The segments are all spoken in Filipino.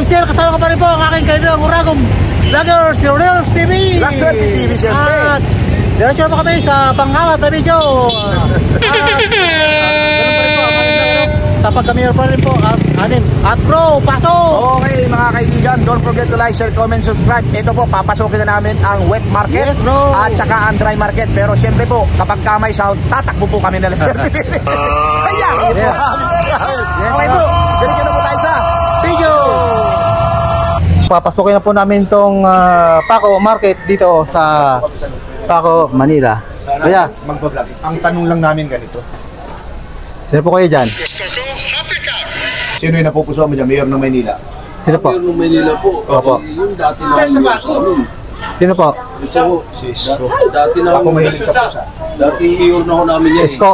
still kasama ko pa rin po ang aking kaibigang Uragong Vlogger, si Rodel's TV. La Suerte TV, siyempre. At diretso po kami sa panghamat na video. Sa pagkamayor pa rin po at bro, pasok! Okay mga kaibigan, don't forget to like, share, comment, subscribe. Ito po, papasokin na namin ang wet market, yes, bro, at saka ang dry market. Pero siyempre po, kapag kamay sound, tatakbo po kami na lang. Kaya, okay po, ganyan na po tayo sa video. Papasokin na po namin itong Paco Market dito sa Paco, Manila. Kaya, mag-vlog. Ang tanong lang namin ganito. sino po kayo dyan? Sino yung napupusuan mo dyan? Mayor ng Maynila? Sino po? Mayor ng Maynila po. Opo. Yung dati na mayor sa amin. Sino po? Ito, Si Isko. dati na Ako mahilig sa pusa. dati mayor na ho namin yan. Isko.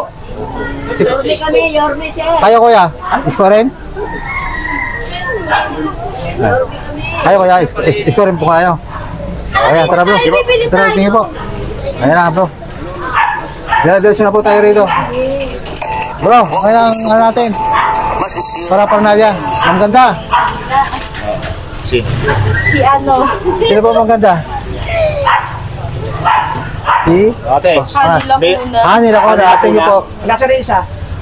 Yorme kami, Yorme sir. Kayo kuya? Isko rin? Kayo kuya? Isko rin po kayo? Kaya tara bro. Tara, tingin po. Ayan na bro. Diretso na po tayo rito. Bro, kaya ano natin? Para parnalya. Ang ganda. Si ano? Sino po ang ganda? Si? Ate. Nila ko na. Ating po. Nasa na isa?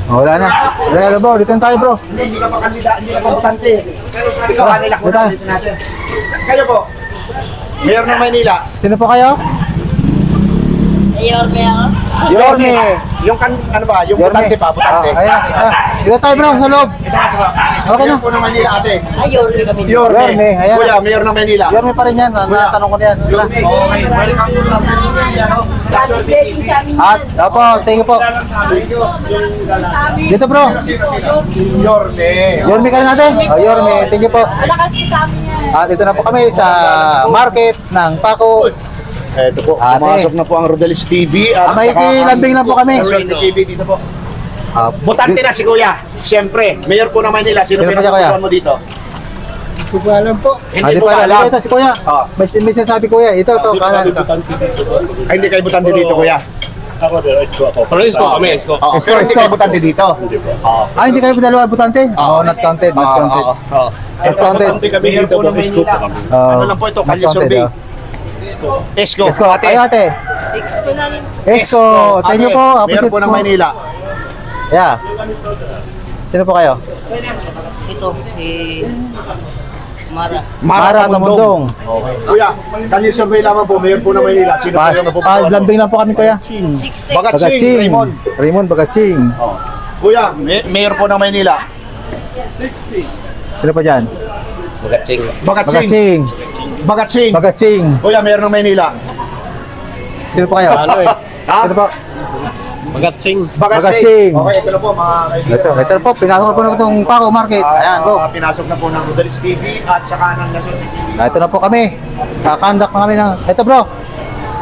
Wala na. Wala bro. Dito na tayo bro. Hindi ka pa kandida, hindi ka pa butante. Ikaw kanila ko na dito natin. Kayo po, Mayor ng Maynila. Sino po kayo? Yorme ako. Yorme. Yung ano ba, yung Yorme. butante pa, butante. Ayan. Dito tayo bro, sa loob. Ito. Okay na. Mayor po ng Maynila, ate. Ay, Yorme kami. Yorme. Ayan. Kuya, Mayor ng Maynila. Yorme pa rin yan. Natanong ko na yan. Okay, welcome po sa first day, ano? La Suerte Blessing TV. sa amin. At, opo, thank you po. Thank you. Dito bro. Sino? Yorme. Yorme ka rin natin. Yorme, thank you po. Malakas po sa amin yan. At ito na po kami sa market ng Paco. Ito po, Ate. pumasok na po ang Rodel's TV. At Makikilambing lang po kami. La Suerte TV dito po. Ah, Butante na si Kuya. Siyempre, Mayor po ng Maynila. Sino Sino pa siya, pinapupusuan Kuya? mo dito? Hindi po alam po. Hindi po alam. Ito si Kuya. Oh. May sinasabi Kuya. Ito, kanan. Ay, hindi kayo butante dito, Kuya. Ako din, Isko ako. Pero Isko kami, Isko. Oo, pero hindi kayo butante dito. Oo. Hindi kayo dalawa butante? Oo, not counted, not counted. Oo. Not counted. Kami Mayor dito po ng po, Isko Maynila. po kami. Ano lang po ito, Not Kalye counted, Survey. oh. Esko. Esko, Ate. kayo ate. Six ko na rin. Esko, thank you po. Mayor Appreciate po ng po. Maynila. Yeah. Sino po kayo? Ito, si Mara. Mara Tamundong. Okay. Kuya, Kalye Survey lamang po, Mayor po ng Maynila. Sino po yung napupusuan mo? Lambing lang po kami Kuya. 60. Bagatsing, Raymond. Raymond Bagatsing. Oh. Kuya, Mayor po ng Maynila. Sino po dyan? Bagatsing. Bagatsing. Bagatsing. Bagatsing. Kuya, Mayor ng Maynila. Sino po kayo? Ano eh? Ha? Sino po? Bagatsing. Bagatsing. Okay, ito na po mga kaibigan. Ito po, pinasok na po na itong Paco Market. Ayan, go. Pinasok na po ng Rodel's TV at saka ng La Suerte TV. Ito na po kami. Kakandak na kami ng... Ito bro,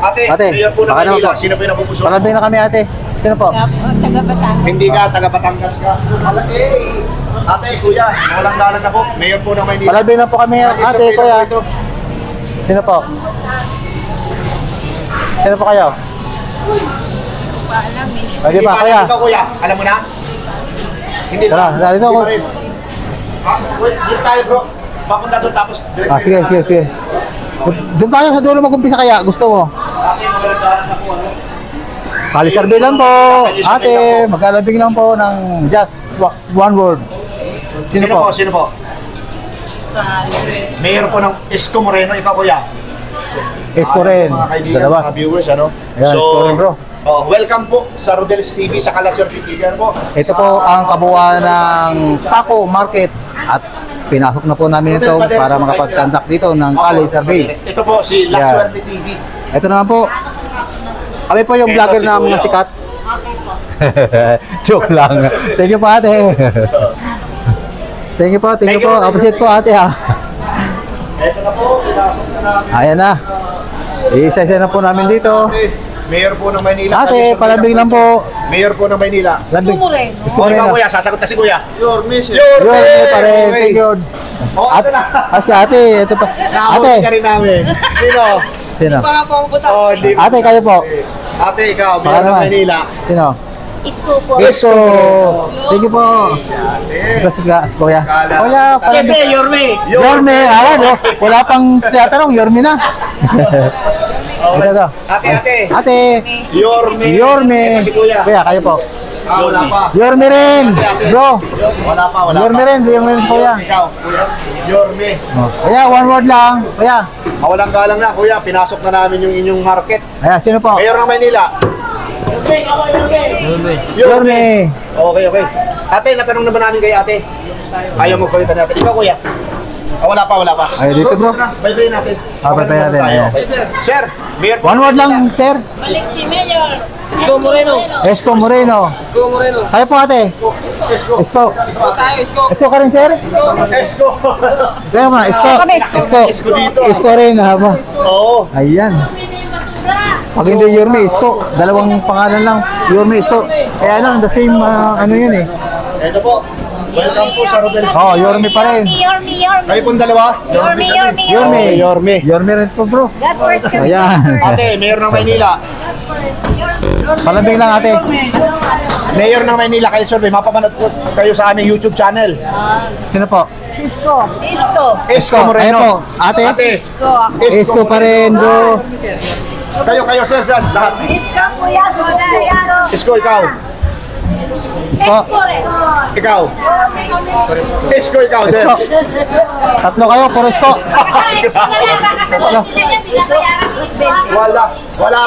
Ate, Mayor po ng baka naman Maynila. po. Sino po yung napupusuan? palambing na kami ate. Sino po? Taga Batangas. Hindi ka, taga Batangas ka. Ate, kuya, walang dalan na po. Mayor po ng Maynila. Palambing na po kami Kalye ate, Survey na kuya. po ito. Sino po? Sino po kayo? Paalam eh. Pwede Hindi ba, pa kuya? alam ito, kuya. Alam mo na? Hindi Tara, pa. dali to, Hindi ko. pa rin. Wait, dito tayo bro. Papunta doon tapos direct. Sige, sige, sige. Doon tayo sa dulo mag-umpisa kaya, gusto mo? Ate, walang dalan na po. Ano? Kali survey lang po. Ate, magkalambing lang po ng just one word. Sino po? Sino po? Mayor po ng Isko Moreno, ikaw kuya. Esko rin. Mga kaibigan, Dalawa. mga viewers, ano? Ayan, Isko rin, bro. Welcome po sa Rodel's TV, sa La Suerte TV. Ano po? Ito po ang kabuuan ng Paco Market at pinasok na po namin ito para makapag-conduct dito ng Kali survey. Ito po si La Yeah. Suerte TV. Ito naman po. Kami po yung Ito vlogger si na Kuya. mga sikat. Joke lang. Thank you po ate. Thank you po, thank you po. Appreciate po ate ha. Ito na po, pinasok na namin. Ayan na. Isa-isa na po namin dito. Mayor po ng Maynila. Ate, palambing lang po. Mayor po ng Maynila. Lambing. Moreno. Isko Okay rin ba na. kuya? Sasagot na si kuya. Yorme siya. Yun, pa rin. Okay. Thank you. Oh, ito na. Si ate, ito pa. Nakahuli ka Ate, rin namin. Sino? sino? Mga pumunta. Oh, hindi. Ate, kayo po. Ate, ikaw, Baka Mayor ng naman. Maynila. Sino? Isko po. Isko. Thank you po. Ito si Kuya. Kuya, parang... Yorme. Awan, oh. Wala pang tinatanong. Yorme na. Ito. Ate. Yorme. Kuya, kayo po. Wala pa. Yorme rin. Bro. Wala pa. Yorme rin. Kuya. Ikaw, kuya. Yorme. Kuya, one word lang. Kuya. Mawalang galang na, kuya. Pinasok na namin yung inyong market. Ayan, sino po? Mayor ng Maynila. Yorme. Okay. Ate, natanong na ba namin kay ate? Ayaw mo palitan natin. Ikaw, kuya. Wala pa. Ay, dito, bro. Bye-bye natin. Bye-bye natin, ayan. Sir, Mayor. One word lang, sir. Balik si Mayor. Isko Moreno. Esko Moreno. Isko Moreno. Kayo po, ate. Esko. Esko. Isko tayo, Isko. Esko ka rin, sir? Esko. Kaya ma, Esko. Esko. Esko dito. Esko rin, haba. Oo. Ayan. Pag hindi Yorme, Isko. Dalawang pangalan lang. Yorme, Isko. Kaya ano, the same, ano yun eh. Ito po. Welcome po sa Rodel's. Oh, Yorme pa rin. Yorme. Kayo pong dalawa? Yorme. Yorme. Yorme rin po, bro. God first. Ayan. Ate, Mayor ng Maynila. Palambing lang, ate. Mayor ng Maynila, kayo survey. Mapapanood po kayo sa aming YouTube channel. Sino po? Isko. Esko Ayan po. Moreno. Ate. Isko. Esko pa rin, bro. Kayo, sir, dyan. Lahat. Isko kuya. Esko, ikaw. Isko. Ikaw. Esko, ikaw, sir. Esko. Tatlo kayo, puro Esko. Wala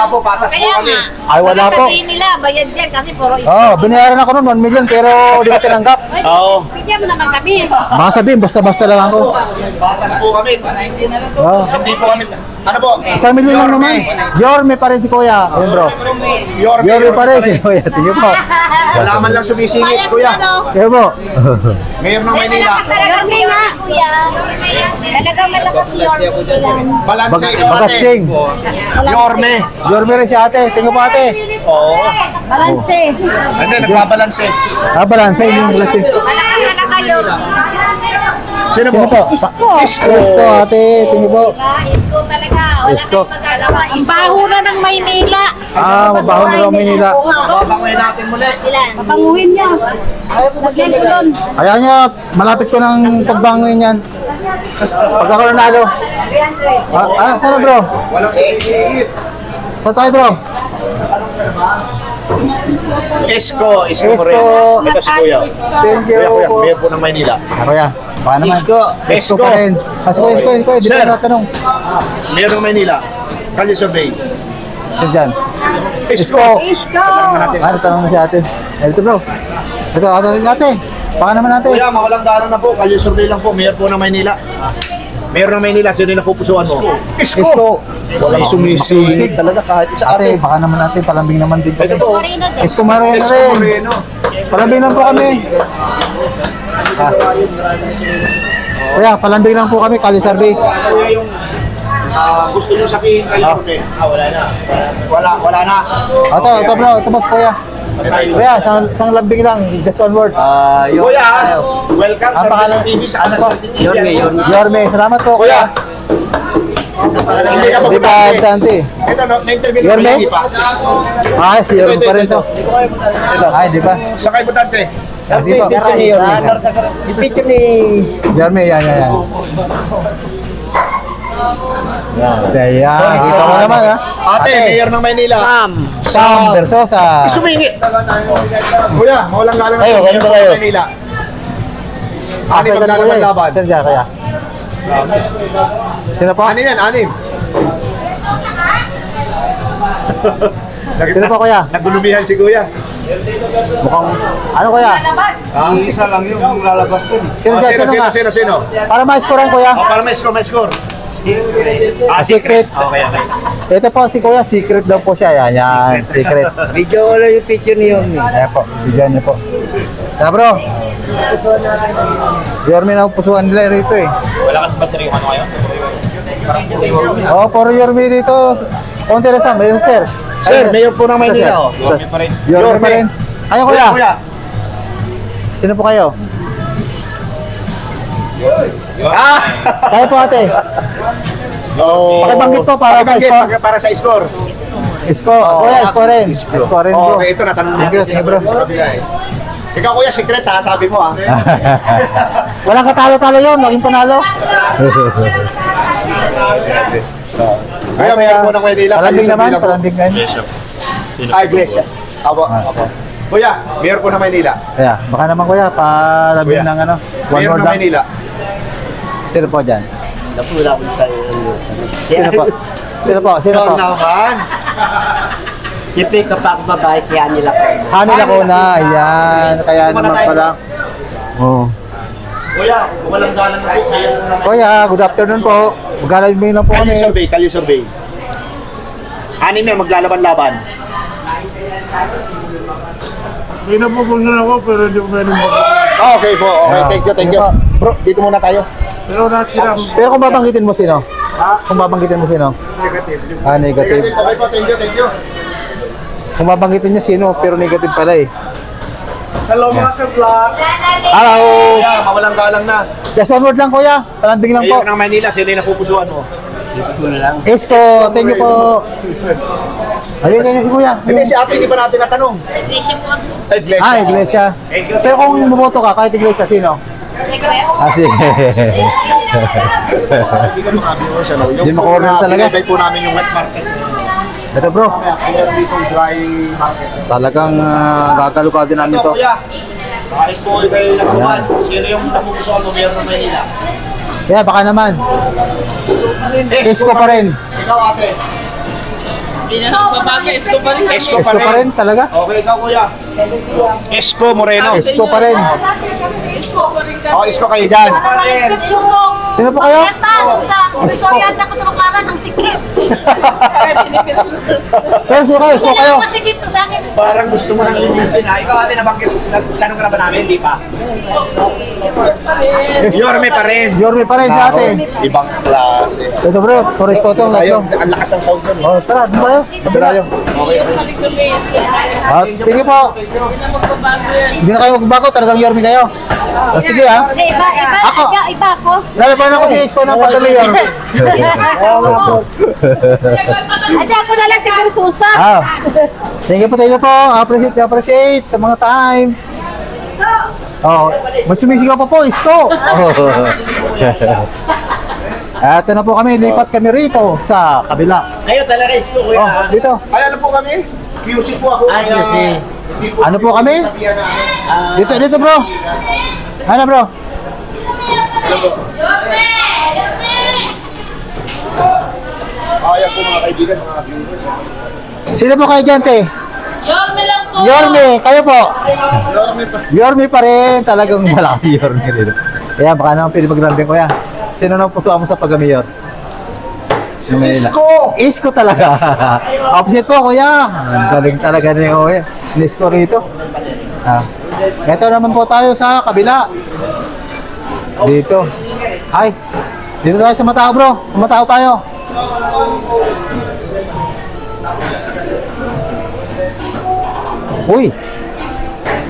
po. Patas po kami. Ay, wala po. Sasabihin nila, bayad yan kasi puro isko. Oh, binayaran ako noon 1 million pero di ko tinanggap. Oo. Bigyan mo naman kami. Baka sabihin, basta-basta lang ako. Patas po kami. Oh. Hindi po kami. Ano po? 1 million lang naman. Yorme pa rin si Kuya. Ayun, bro. Yorme pa rin si Kuya. Tingin po. Wala man lang sumisingit, kuya. Kaya po. Mayor ng Maynila. Yorme nga. Kuya. Talagang malakas si Yorme. Balanse, ikaw, ate. Bagatsing. Yorme. Yorme rin si ate. Tingin po, ate. Oo. Balanse. Hindi, nagbabalanse. Balanse yung bagatsing. Malakas na kayo. Sino po? Sino po? Esko. Esko, ate. Tingin po. Isko talaga. Wala Isko. kayong magagawa. Ang baho na ng Maynila. Mabaho na lang Manila. Babangoy natin muli. Papanguhin niya. Lagyan ko doon. Ayan nyo, malapit ko ng pagbangoyin yan. Pag ako nanalo. Saan bro? Walang singit. Saan tayo bro? Esko Esko. Moreno. Ito si kuya. Thank you. Kuya, mayor po ng Maynila. Kuya, baka naman. Esko pa rin. Esko. Di Sir. ba natanong? Mayor ng Maynila. Kalye survey. Sir dyan. Esko. Ano tanong mo si ate? Ito bro. Ito, ate. Baka naman ate. Kuya, mawalang galang na po. Kalye survey lang po. Mayor po ng Maynila. Mayor ng Maynila, sino yung napupusuan mo? Esko. Walang sumisingit talaga kahit isa Ate, ate. baka naman ate, palambing naman din Ito kami. po. Esko Moreno Esko rin. Moreno. Palambing lang po kami. Kuya, palambing lang po kami, Kali Survey. Kuya, yung gusto nyo sabihin kayo, wala na. Wala na. Ito bro, ito mas kuya. Kuya, isang lambing lang, just one word. Kuya, welcome Ang sa pangalan- Rodel's TV sa Alas TV. Yorme, salamat po Kuya, kuya. hindi ka Di ba, pagkatante. Sante? Ito, na-interview ko Yorme? hindi pa. Si Yorme pa rin to. Ito. Ay, di ba? Sa kay Butante. Di ba? Yorme, yan. Yan, kita mo naman ha. Ate, Mayor ng Maynila. Sam Versosa. Sumingit. Kuya, mawalang galang Kayo, Mayor ganito ng kayo. Maynila. Asa Anim dyan, ang kuya? laban. Sir dyan, kaya. Sino po? Anim yan, anim. Sino po kuya? Nagulubihan si Kuya. Mukhang, ano kuya? Isa lang yung lalabas dun. Sino dyan, sino nga? Sino? Para ma-scorean kuya. Para may score. Secret. Okay. Ito po si kuya, secret daw po siya. Yan, secret. Video wala yung picture ni Yorme. Ayan po, bigyan niyo po. Kaya bro, Yorme na pusuan nila rito eh. Wala ka sa pasir yung ano ngayon? Puro Yorme dito. Konti na Sam, ayun sir. Sir, Mayor po ng Maynila. Yorme pa rin. Yorme pa rin. Kayo kuya, Kuya. sino po kayo? Kayo po ate. Oh. Pakibanggit po para sa score. Para sa score. Isko. Kuya, isko rin. Isko rin, bro. Okay, ito natanong Thank you, thank you, bro. Sa kabila eh. Ikaw kuya, secret ha, sabi mo ha. Walang katalo-talo yun, naging panalo. Kuya, mayroon po ng Maynila. Palambing naman, palambing na. Ay, Iglesia. Apo. Kuya, mayroon po ng Maynila. Kaya, baka naman kuya, palambing ng ano. One Mayroon more ng lang. Maynila. Sino po dyan? Napula ko tayo. Sino po? Sino po? Sino po? Ikaw naman. Siyempre kapag babae, kaya nila ko. Hanila ko na, ayan. Kaya naman pala. Oh. Kuya, walang galang na po. Kaya po naman. Kuya, good afternoon po. Maglalambing lang po kami. Kali survey. Anim yan, maglalaban-laban. May napupunsan ako pero hindi ko pwedeng mag... Okay po, okay. Thank you. Bro, dito muna tayo. Pero natira mo. Pero kung babanggitin mo sino? Kung babanggitin mo sino? Negative. Ah, negative. Okay po, thank you. Kung babanggitin niya sino, pero negative pala eh. Hello mga ka-vlog. Hello! Kuya, mawalang galang na. Just one word lang kuya. Palambing lang po. Ayun ng Manila, sino yung napupusuan mo? School lang. Isko, thank you po. Ayun kayo si kuya. Hindi, si ate, hindi pa natin natanong. Iglesia po. Iglesia. Ah, iglesia. Pero kung bumoto ka, kahit iglesia, sino? Secret. Ah, sige. Hindi makorner talaga. Binibay po namin yung wet market. Ito bro, Kaya dito dry market. talagang gagaluka din namin Ito, to. kuya. Kahit po kayo nakuman, sino yung napupusuan mo meron ng Manila? Kaya baka naman, Isko pa rin. Ikaw ate. Hindi na babae, isko pa rin. Isko Isko pa rin talaga. Okay, ikaw kuya. Isko Moreno. Isko pa rin. Oh, Isko kayo dyan. Sino po kayo? Gusto yan siya sa makaran ng sikip. Pero sino kayo? Sino kayo? Masikip to sa akin. Parang gusto mo nang linisin ha. Ikaw ate nabanggit. Tanong ka na ba namin? Hindi pa. Yorme pa rin. Yorme pa rin si ate. Ibang klase. Ito bro, Forest Cotton. Tayo, Ito. ang lakas ng sound doon. Oh, tara, di ba yun? Sabi tayo. Okay. Ah, tingin po. Hindi na kayo magbago, talagang Yorme kayo. Ah, sige ha. Ako. Iba ako. Lalaban ako si Isko ng pagkamayor. Ate ako na lang si Susa. Ah. Thank you po. Appreciate sa mga time. Oh, mas sumisigaw pa po, Isko. Oh. Ito na po kami, lipat kami rito sa kabila. Ayun talaga isko ko Oh, dito. Ay, ano po kami? QC po ako. Ah, kaya QC. hindi Ano po kami? sabihan na ano. Dito bro. Ano bro? Kaya po mga kaibigan, mga viewers. Sino po kayo dyan, te? Yorme lang po. Yorme, kayo po. Yorme pa. Yorme pa rin, talagang malaki Yorme rin. Kaya baka naman pwede magrambing kuya. Sino nang puso mo sa pag-mayor? Isko! Isko talaga. Opposite po kuya. Ang galing talaga ni kuya. Isko rito. Ah. Ito naman po tayo sa kabila. Dito. Ay. Dito tayo sa Matao bro. Sa Matao tayo. Uy.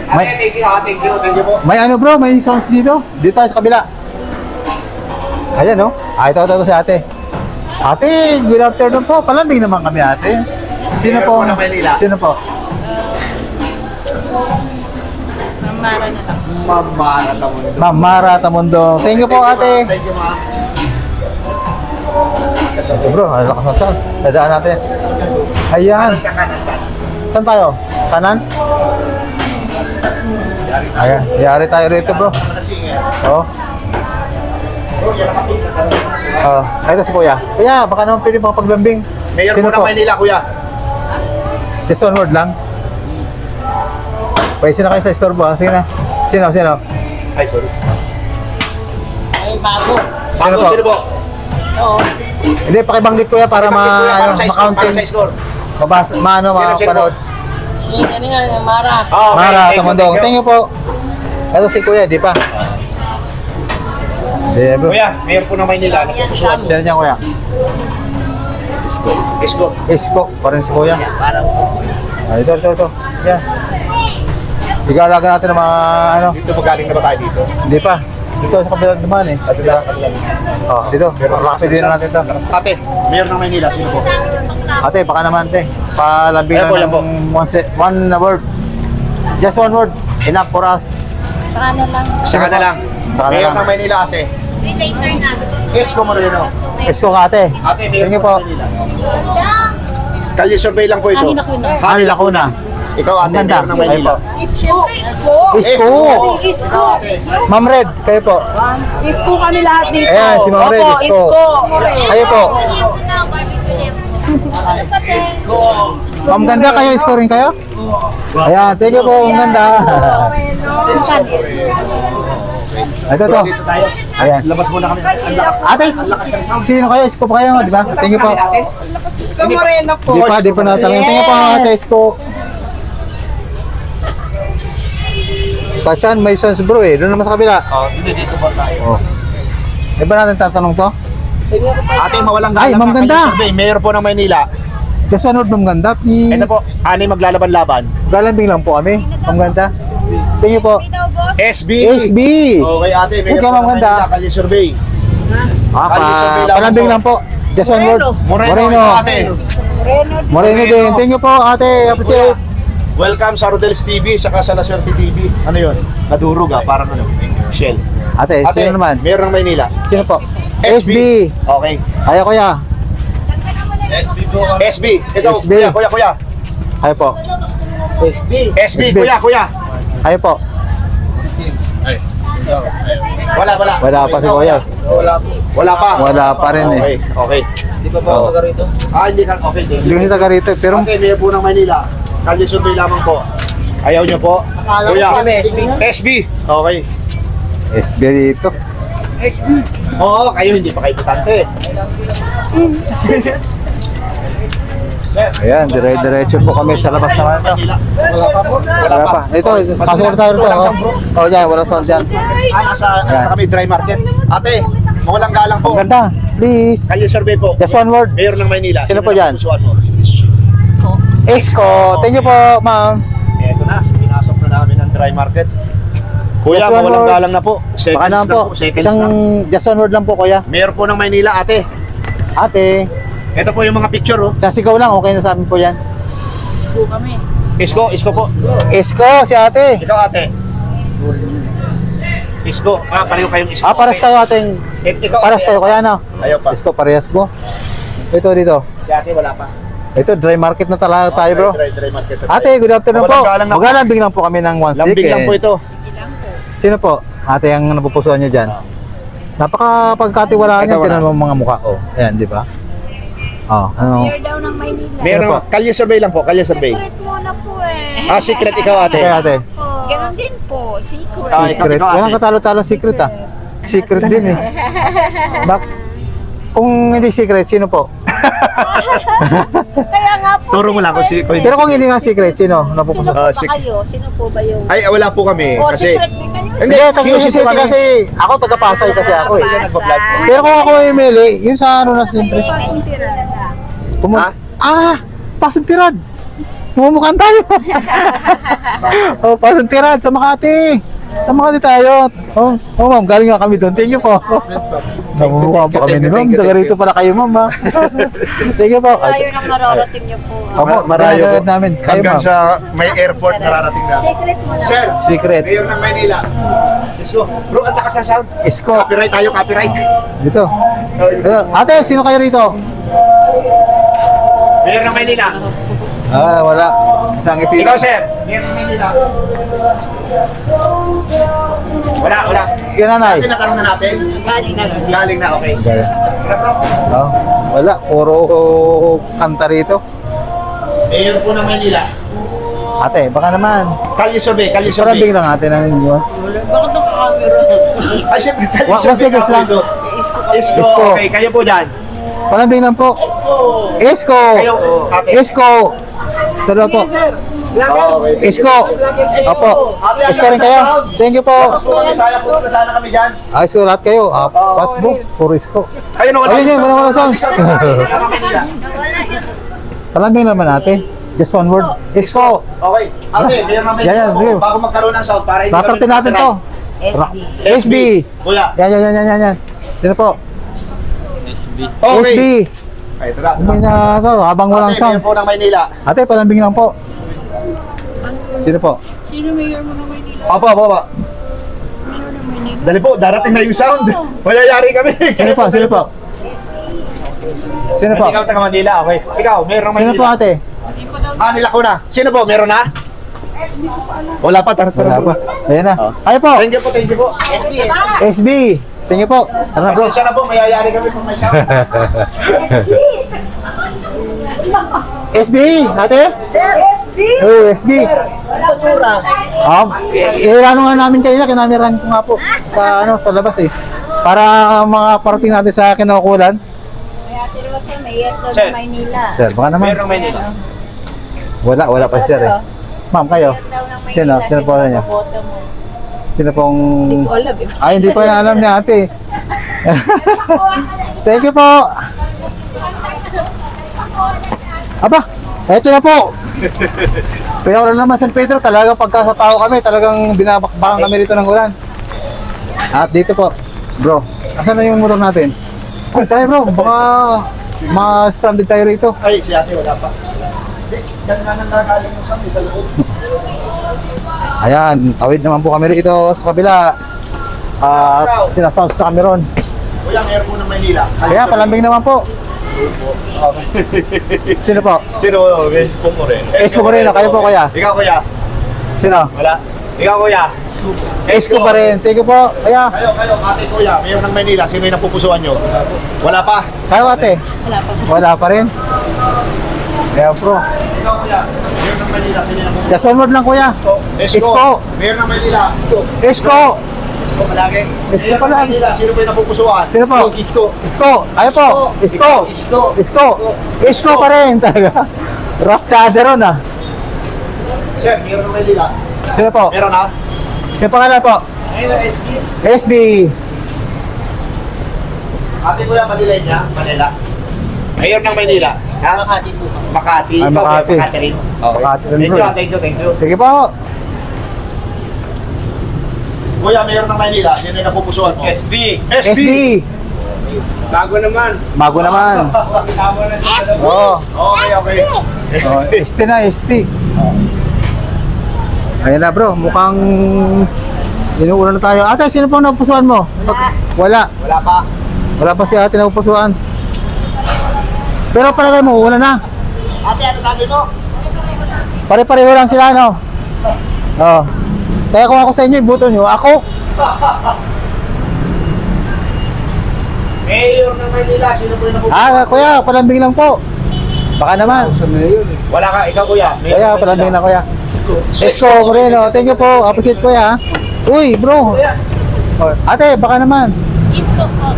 Ate, thank you po. May ano bro, may sounds dito. Dito tayo sa kabila. Ayan no. Ah, ito si ate. Ate, good afternoon po. Palambing naman kami ate. Sino po? Meron po ng Manila. Sino po? Mamara tamo. Ma'am Mara Tamundong. Thank you po ate. Thank you, ma'am. Ito bro, ano ka sa dadaan natin. Ayan. Saan tayo? Kanan? Ayan, yari tayo rito bro. Oh. Oh, ito si kuya. Kuya, baka naman pwede pang paglambing. Mayor Sino po ng Manila, kuya. Just one word lang. Pwede na kayo sa store ba? Sige na. Sino? Ay, sorry. Ay, bago. Sino po? Oo. Hindi, pakibanggit kuya para Para sa score, para sa ma-counting. score. Mabasa, maano, Sino mapanood. Si ano nga, Mara. Ah, okay. Mara, Thank you, Tamundong. Thank you po. Ito si kuya, di pa? Di bro. Kuya, mayor po ng Manila. Napupusuan mo. Sino niya kuya? Isko. Isko, pa rin si kuya. Ah, ito. Yan. Igalaga natin ng mga ano. Dito magaling na ba tayo dito? Hindi pa. Dito sa kabilang naman eh. At ito sa kanila. Oh, dito. Rapid din natin to. Ate, mayor ng Maynila, sino po? Ate, baka naman te. Palambing Ayan po, lang yan po. ng one word. Just one word. Enough for us. Saka na lang. Saka na lang. Saka na Mayor lang. ng Maynila, ate. Later na. Esko Moreno. Isko ka ate. Ate, mayor Sige ng po. Maynila. Kalye survey lang po ito. Hani Lacuna. Ikaw, ate, Ang ganda. mayor ng Maynila. Siyempre, isko. Isko. Isko. Ma'am Red, kayo po. Isko kami lahat dito. Ayan, si Ma'am Red, Isko. Kayo po. Ma'am Ganda, kayo, Isko rin kayo? Ayan, thank you po, Ma'am Ganda. Ito to. Dito tayo. Ayan. Labas muna kami. Ang lakas. Ate, sino kayo? Isko pa kayo, di ba? Thank you po. Isko Moreno po. Di pa natanong. Thank you po, Ate Isko. Kachan, may sons bro eh. Doon naman sa kabila. Oh, hindi, dito ba tayo? Oh. Di ba natin tatanong to? Ate, mawalang Ay, galang Ma'am na Ganda. Kalye survey. Mayor po ng Maynila. Just one word, Ma'am Ganda, please. Ito po, ani maglalaban-laban. Galambing lang po kami, Ma'am Ganda. Thank you po. SB. SB. Okay, ate, mayor Okay, po Ma'am ng Ganda. Maynila, Kalye survey. Kalye survey lang Palambing po. lang po. Just one word. Moreno, ito, ate. Moreno din. Thank you po, ate. Appreciate. Welcome sa Rodel's TV, saka sa La Suerte TV. Ano yun? Nadurog parang ano, Shell. Ate, sino naman? mayor ng Maynila. Sino po? SB. Okay. Kaya kuya. SB. Ito, SB. kuya. Kaya po. SB, kuya. Kaya po. Wala. Wala pa si kuya. Wala pa. Wala pa rin eh. Okay. Hindi pa ba taga rito? Hindi ka. Okay. Hindi kasi taga rito. Pero Okay, mayor po ng Maynila. Kalye survey lamang po. Ayaw niyo po? Kuya. SB. Okay. SB dito. Oo, kayo hindi pa kayo butante. Ayan, dire-diretso po kami sa labas naman ito. Wala pa. Ito, pasok na tayo rito. Oh, yan, walang sound yan. Nasa Yan. kami dry market. Ate, mawalang galang po. Ang ganda. Please. Kalye survey po. Just one word. Mayor ng Maynila. Sino po na dyan? napupusuan mo? Isko. Thank you po, ma'am. Eto na, pinasok na namin ang dry market. Kuya, Just one mawalang word. galang na po. Baka Seconds naman na po. po. Seconds Isang na. just one word lang po, kuya. Mayor po ng Maynila, ate. Ate, Ito po yung mga picture, oh. sa sigaw lang, okay na sa amin po yan. Isko po. Isko, si ate. Ikaw, ate. Isko. Pareho kayong isko. Paras kayo ating, Ikaw, paras ate. kayo, kaya no? Ayaw pa. Isko, parehas po. Ito dito. Si ate, wala pa. Ito, dry market na talaga tayo, bro. Dry market. Ate, good afternoon po. Walang galang na po. Maglalambing lang po kami ng 1 second. Lambing lang po ito. Sino po? Ate, ang napupusuan nyo dyan. Napaka-pagkatiwalaan yan, tinan mo ang mga mukha. Oh, ayan, di ba? Oh, ano? Mayor daw ng Maynila. Meron, Ano po? kalye survey lang po, kalye survey. Secret muna po eh. Secret ikaw, ate. Okay, ate. Ganon din po. Secret. Ah, Secret. ikaw, ate. Walang katalo-talo secret ah. Secret din eh. Kung hindi secret, sino po? Kaya nga po. Turo mo lang kung si... Pero kung hindi nga secret, sino? Sino Napupunta. po ba Sec- kayo? Sino po ba yung... Ay, wala po kami. Oh, Kasi... secret din kayo. Hindi, taga-Quezon City kasi ako taga-Pasay kasi ako eh. nagpa-vlog po. Pero kung ako yung mili, yung sa ano na siyempre. Pasong tira na. Pasang tirad. Mumukhaan tayo. Pasang tirad sa Makati. Sa Makati tayo. Ma'am, galing nga kami doon. Thank you po. Namumukhaan pa kami ni ma'am. Taga rito pala kayo, ma'am. Thank you po. Tayo nang nararating niyo po. Opo, Marayo dinadagad po. namin. Kayo, Hanggang ma'am. sa may airport nararating na. Secret muna. Sir, Secret. Mayor ng Maynila. Let's go. Bro, ang lakas na sound. Isko. Copyright tayo, copyright. Dito. Ate, sino kayo rito? Mayor ng Maynila. Wala. Isang ipin. Ikaw, sir. Mayor ng Maynila. Wala. Sige, nanay. Tinatanong na natin. Galing na, okay. Tira, bro. Wala. Puro kanta rito. Mayor po ng Maynila. Ate, baka naman. Kalye survey, kalye survey. Parambing lang ate ng inyo. Ay, siyempre, kalye One survey seconds ka po lang. ito. Isko. Isko. Okay, kayo po dyan. Parambing lang po. Isko! Kayo, ate. Isko! Dalawa po. Okay. Isko! Opo. Isko rin kayo. Thank you po. Tapos po kami, saya po na sana kami dyan. Isko lahat kayo. Apat po. Puro isko. Ayun, wala. Ayun yun, wala sounds. Parambing naman ate. Just one word. Isko! Okay. Ate, mayroon naman Yan, ito. yan. Bago magkaroon ng sound para hindi Tatratin natin to. SB. Kuya. Yan. Sino po? SB. Okay. SB. Ay, ito na. May na to, habang walang Ate, sounds. mayor po ng Maynila. Ate, palambing lang po. Sino po? Sino mayor mo ng Maynila? Opo. Dali po, darating na yung sound. Mayayari kami. Sino po? Ikaw taga Manila, okay. Ikaw, mayor ng Sino Maynila. po ate? Nila ko na. Sino po, meron na? Wala pa, tara. Wala pa. Ayan na. Ayo po. Thank you po. SB. Thank you po. Tara na bro. Pasensya na po, mayayari kami kung may sound. SB, ate? Sir, SB? Oh, SB. Basura. Ano nga namin kanina, kinamiran ko nga po sa labas eh. Para mga parating natin sa kinukulan. Kaya tiro siya, mayor daw Sir. ng Maynila. Sir, baka naman. Mayor ng Maynila. Wala pa sir eh. Ma'am, kayo? Mayor daw ng Maynila. Sino po niya? Boto mo. Sino pong... Hindi ko alam eh. Ay, hindi pa na alam ni ate. Thank you po. Aba, eto na po. Pero wala naman San Pedro, talagang pagkasapao kami, talagang binabakbakan kami dito ng ulan. At dito po, bro, asan na yung motor natin? Ay, tayo bro, baka ma-stranded tayo rito. Ay, si ate wala pa. Hindi, yan nga nang gagaling mo sa loob. Ayan, tawid naman po kami rito sa kabila. At sinasounds na kami ron. Kuya, mayor po ng Maynila. Kaya palambing naman po. Sino po? Sino? Isko mo rin. Isko pa rin, kayo po kuya. Ikaw kuya. Sino? Wala. Ikaw kuya. Isko pa rin, thank you po. Kaya, Kayo, ate kuya, mayor ng Maynila. Sino yung napupusuan nyo? Wala pa. kayo ate? Wala pa rin. Kaya bro. Ikaw kuya, mayor ng Maynila. Sino yung napupusuan? Just one word lang kuya. Isko. Mayor ng Maynila. Isko. Isko palagi. Isko Mayor ng palagi. Maynila. Sino po yung napupusuan? Sino po? Isko. Isko. Kayo po. Isko. Isko pa rin talaga. Rock chada ron ah. Sir, mayor ng Maynila. Sino po? Meron na? Sino pangalan po? SB. Ate kuya, Manila niya? Manila. Mayor ng Maynila. Ha? Makati po. Makati. Ay, Ikaw, Makati. Makati rin. Makati rin, Thank bro. you, thank you. Sige po. Kuya, mayor ng Maynila. Sino yung napupusuan mo? SB. SB. Bago naman. Bago naman. Oo. Okay. Oh, ST na, ST. Ayan na bro, mukhang inuuna na tayo. Ate, sino pong napupusuan mo? Wala. Wala pa. Wala pa si ate napupusuan. Pero palagay mo, wala na. Ate, ano sabi mo? Pare-pareho lang sila, no? Oo. Kaya kung ako sa inyo, ibuto nyo. Ako? Mayor ng Maynila, sino po yung napupusuan? Kuya, palambing lang po. Baka naman. Wala ka, ikaw kuya. Mayor Kaya, ng palambing Maynila. na kuya. Isko, Moreno. Thank you po. Appreciate kuya. Uy, bro. Ate, baka naman.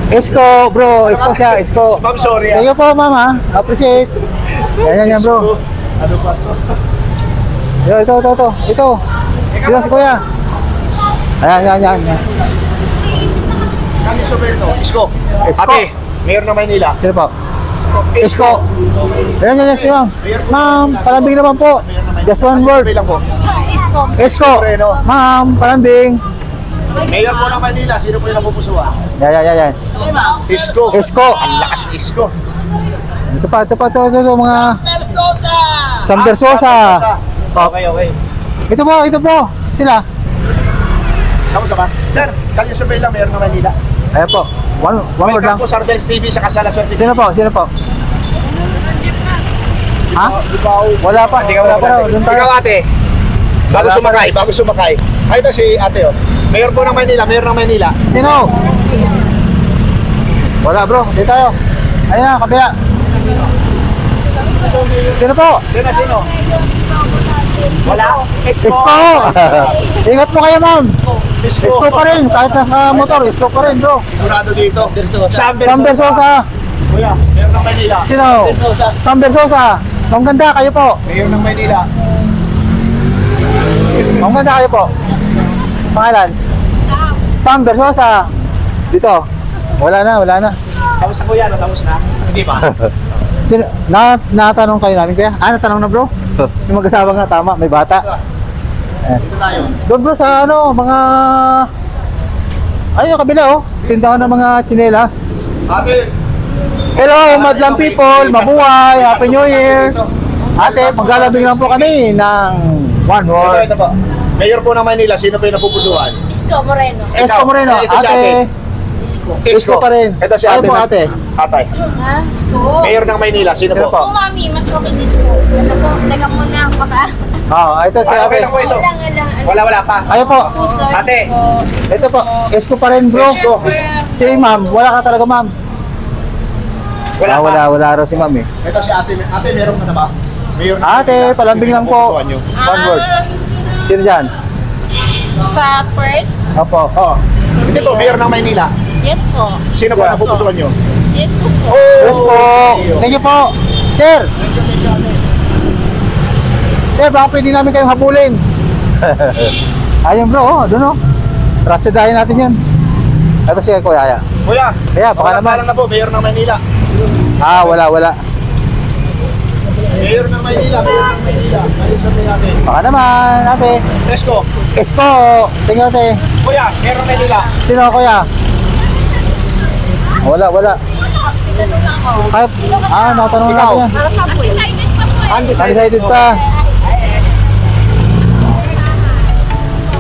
Isko, bro. Isko siya, Isko. Ma'am, sorry Thank you po, mama. Appreciate. Yan, bro. Ano ba to? Ito. Ito si kuya. Ayan. Kami Soberto, Isko. Isko. Ate, mayor ng Maynila. Sino po? Isko. Ayan, si ma'am. Ma'am, palambing naman po. Just one word. Lang po. Isko. Isko. Ma'am, palambing. Mayor po ng Maynila, sino po yung napupusuan? Yan. Isko. Isko. Ang lakas ni Isko. Ito pa, mga San Versosa. Okay. Ito po. Sila. Kamusta ba? Sir, Kalye Sobela, mayor ng Maynila. Ayan po. One word lang. Welcome po sa Ardels TV sa Kasala Swerte. Sino po? Ha? Wala pa. Doon tayo. Ikaw ate. Bago sumakay. Ay, ito si ate oh. Mayor po ng Maynila. Sino? Wala bro. Dito tayo. Ayun na, kabila. Sino po? Sino? Wala? Isko! Ingat mo kayo, ma'am. Isko pa rin. Kahit nasa motor, Isko pa rin, bro. Sigurado dito. San Versosa. Kuya, mayor ng Maynila. Sino? San Versosa. Ang ganda kayo po. Mayor ng Maynila. Ang ganda kayo po. Pangalan? San Versosa. Dito. Wala na. Tapos na kuya, tapos na. Hindi ba? Sino? Natanong kayo namin kaya? Natanong na bro? Yung mag-asawa nga, tama, may bata. Dito tayo. Doon bro sa mga Ay, yung kabila oh. Tindahan ng mga tsinelas. Ate. Hello, madlang people. Mabuhay. Happy New Year. Ate, maglalabing lang po kami ng one word. Ito po. Mayor po ng Maynila, sino po yung napupusuan? Isko Moreno. Esko Moreno. Ito si Ate. Isko pa rin. Ito si Ano ate. po, ate? Ate. Ha? Isko. Mayor ng Maynila, sino Sino po? po? Oh, mami, mas okay si Isko. Teka muna, baka. Ito si Ah, okay ate. lang po ito. Alang. Wala pa. Ayo po. Puso. Ate. Ito po. Esko pa rin, bro. Esko. Si ma'am. Wala ka talaga, ma'am. Wala pa. Wala raw si ma'am eh. Ito si ate. Ate, meron ka na ba? Mayor ng Ate, Maynila, palambing sino lang yung po. napupusuan nyo? One word. Sino dyan? Sa first? Opo. Oh. Hindi po, Mayor ng Maynila. Yes po. Sino po napupusuan nyo? Yes po po. Yes po. Thank you po. Sir. Sir, baka pwede namin kayong habulin. Ayun bro, doon Ratsadahin natin yan. Ito si Kuya Aya. Kuya. Kaya, baka naman. lang na po, Mayor ng Maynila. Wala. Mayor ng Maynila, Mayor ng Maynila. Ayun sabi natin. Baka naman, ate. Esko. Esko. Thank you, ate. Kuya, Mayor ng Maynila. Sino, Kuya? Wala. Ay, nakatanong Ikaw. natin yan. Undecided pa po. Undecided pa.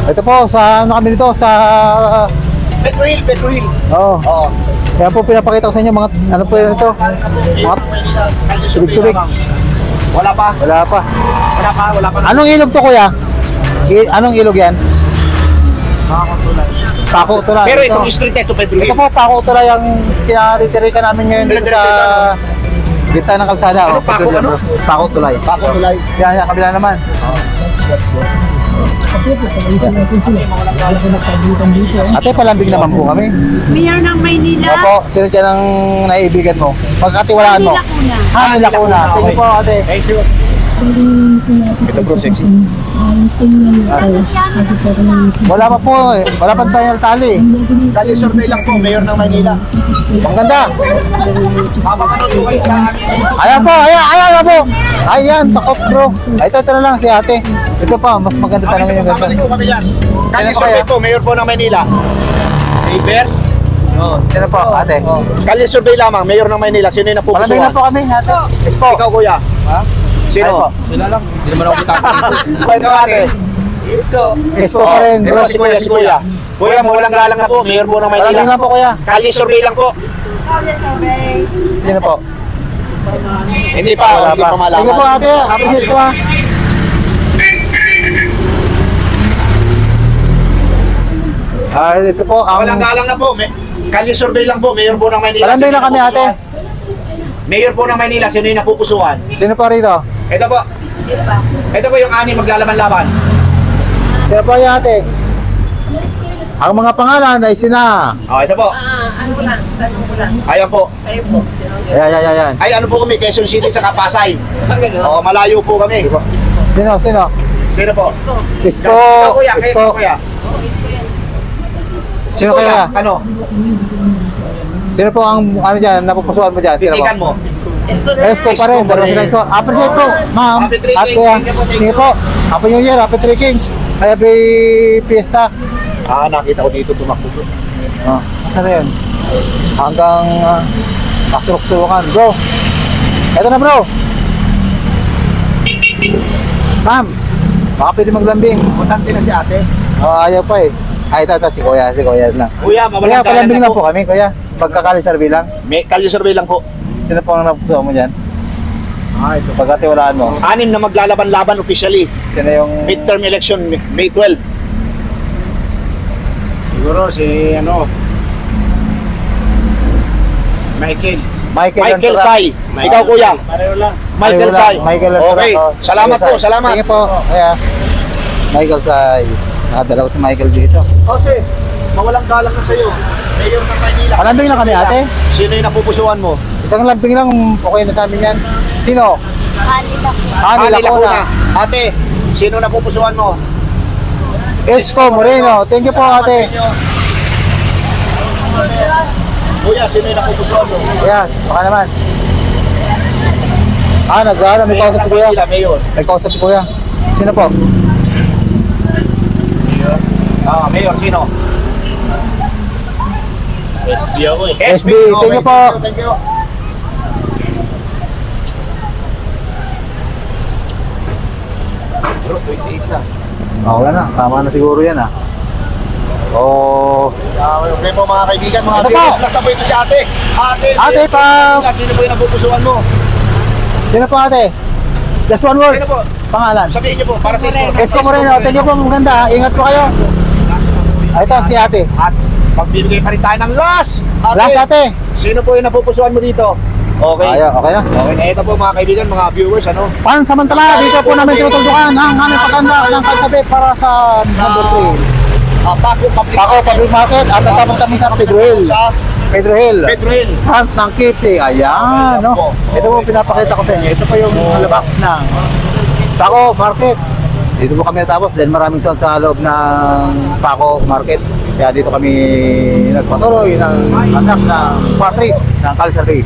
Ito po, sa ano kami dito, sa... Petrol. Oo. Oo. Kaya po pinapakita ko sa inyo mga, ano po yun ito? Mayor ng Maynila. Tubig. Wala pa. Wala pa. Wala pa. Anong ilog to, Kuya? Anong ilog yan? Pako Tulay. Pero itong street ito, Pedro Ito po, Pako Tulay ang kinariterika namin ngayon dito sa gitna ng kalsada. Ano, Pako ano? Pako Tulay. Pako Tulay. Yan, kabila naman. Ate, palambing naman po kami. Mayor ng Maynila. Opo, sino dyan ang naibigan mo? Pagkatiwalaan mo? Manila Lacuna. Thank you po, ate. Thank you. Ito bro, sexy. Wala pa po eh. Wala pa final tally. Kali survey lang po, Mayor ng Maynila. Ang ganda. Mapapanood po kayo sa amin. Ayan po, ayan na po. Ayan, takot bro. Ito na lang si ate. Ito pa, mas maganda Okay, tanongin yung so babalik ganda. po kami yan. Kali Sino survey kaya? po, Mayor po ng Maynila. Mayor? Sino po, ate? Kali survey lamang, Mayor ng Maynila. Sino yung Palambing napupusuan? na po kami, ate. Expo. Ikaw, kuya. Ha? Sino? Sila lang. Hindi naman ako kitapang. Ikaw, ate. Expo pa rin, bro. Ito si kuya, si kuya. Kuya, mawalang galang na po, Mayor po ng Palambing Maynila. lang po, kuya. Kali survey lang po. Sino po? Hindi pa, Wala hindi pa. pa malaman. Sige po, ate. Appreciate ko ha. Ito po, ang... Walang galang na po. Kali survey lang po, Mayor po ng Maynila. Palambing Sino lang kami, ate. napupusuan? Mayor po ng Maynila, sino yung napupusuan? Sino po rito? Ito po. Ito po yung ani maglalaban-laban. Sino po yung ate? Ang mga pangalan ay sina... Oh, ito po. Ano ko lang? Ayan po. Kayo po. Ayan. Ay, ano po kami? Quezon City sa Pasay. Oo, malayo po kami. Sino? Sino po? Isko. Ikaw, kuya. Kayo, Isko. kuya. Sino kaya? Ano? Sino po ang ano dyan, napupusuan mo dyan? Titikan mo. Esko pa rin, Isko pa pero rin. sila Esko. Appreciate po, ma'am. Happy Three At Kings. kuya. Thank you po, thank Sige you. po. Happy New Year, Happy Three Kings. Happy Fiesta. Nakita ko dito tumakbo. Asa na yun? Hanggang kasurok-surokan. Bro, eto na bro. Ma'am, baka pwede maglambing. Importante na si ate. Ayaw pa eh. Ay, ito si Kuya lang. Kuya, Kuya, mawalang galang palambing na lang po po. kami, Kuya. Pagkakalisarbi lang. Kali survey lang po. Sino po ang napupusuan mo dyan? Ito. Pagkatiwalaan mo. 6 na maglalaban-laban officially. Sino yung... Midterm election, May 12. Siguro si Michael Ventura. Sai. Ikaw, kuya. Pareho lang. Michael Sai. Michael Ventura. Okay. Salamat po, salamat. Sige po. Kaya, Michael Sai. Nakadala ko si Michael dito. Ate, mawalang galang na sa'yo. Mayor ng Maynila. Palambing na kami, ate. Sino yung napupusuan mo? Isang lambing lang, okay na sa amin yan. Sino? Kanila po. Ani Lacuna. Ate, sino napupusuan mo? Esko Moreno. Thank you po, ate. Kuya, sino yung napupusuan mo? Ayan, baka naman. Nag-ano, may kausap si Kuya. Mayor. May kausap si Kuya. Sino po? Mayor, sino? SB ako eh. SB, thank you po. Thank you. Bro, 28 na. Okay na, tama na siguro yan ah. Oh, Okay po mga kaibigan, mga Ito po. viewers. Last na po ito si ate. Ate, pa- Sino po yung napupusuan mo? sino po ate? Just one word. Sino po? Pangalan. Sabihin niyo po, para sa score. Esko Moreno, thank you po, maganda. Ingat po kayo. Ah, ito si ate. At magbibigay pa rin tayo ng last. Last ate. Sino po yung napupusuan mo dito? Okay. Okay na. Okay, na ito po mga kaibigan, mga viewers, ano? Pansamantala, dito po namin tinutuldukan ang aming pagkanda ng kalsabi para sa number 3. Paco Public Market at tapos kami sa Pedro Hill. Sa Pedro Hill. Pedro Hill. Front ng Kipsi. Ayan, no? Ito po pinapakita ko sa inyo. Ito po yung labas ng Paco Market. Dito po kami natapos dahil maraming sound sa loob ng Paco Market. Kaya dito kami nagpatuloy ng anak ng party ng Calsary.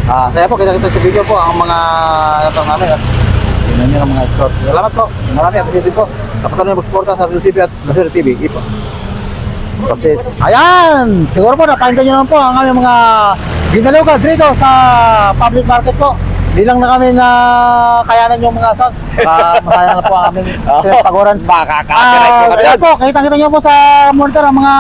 Kaya po kita-kita sa video po ang mga natang namin. Tingnan nyo ng mga escort. Salamat po. Marami appreciate po. Kapatuloy na mag-supporta sa LCP at Lasur TV. Ipo. Kasi, ayan! Siguro po napakinggan nyo naman po ang aming mga ginalugad dito sa public market po. Hindi lang na kami na kayanan yung mga sounds. Makaya na po ang aming pinagpaguran. Ayan po, kita-kita nyo po sa monitor ang mga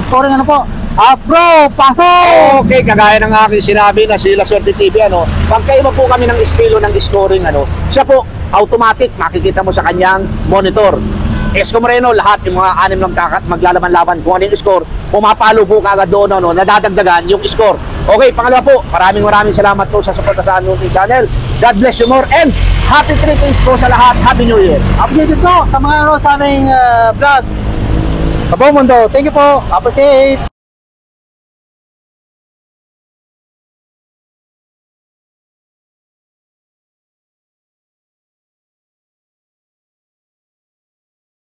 scoring ano po. At bro, pasok! Okay, kagaya ng aking sinabi na si La Suerte TV, ano, pagkaiba po kami ng estilo ng scoring, ano, siya po, automatic, makikita mo sa kanyang monitor. Esko Moreno, lahat yung mga 6 lang kakat, maglalaban-laban kung ano yung score, pumapalo po kagad doon, ano, nadadagdagan yung score. Okay, pangalawa po, maraming salamat po sa suporta sa aming channel. God bless you more and happy 3 days po sa lahat. Happy New Year. Updated po sa mga ano sa aming vlog. Kabuong mundo, thank you po. Appreciate.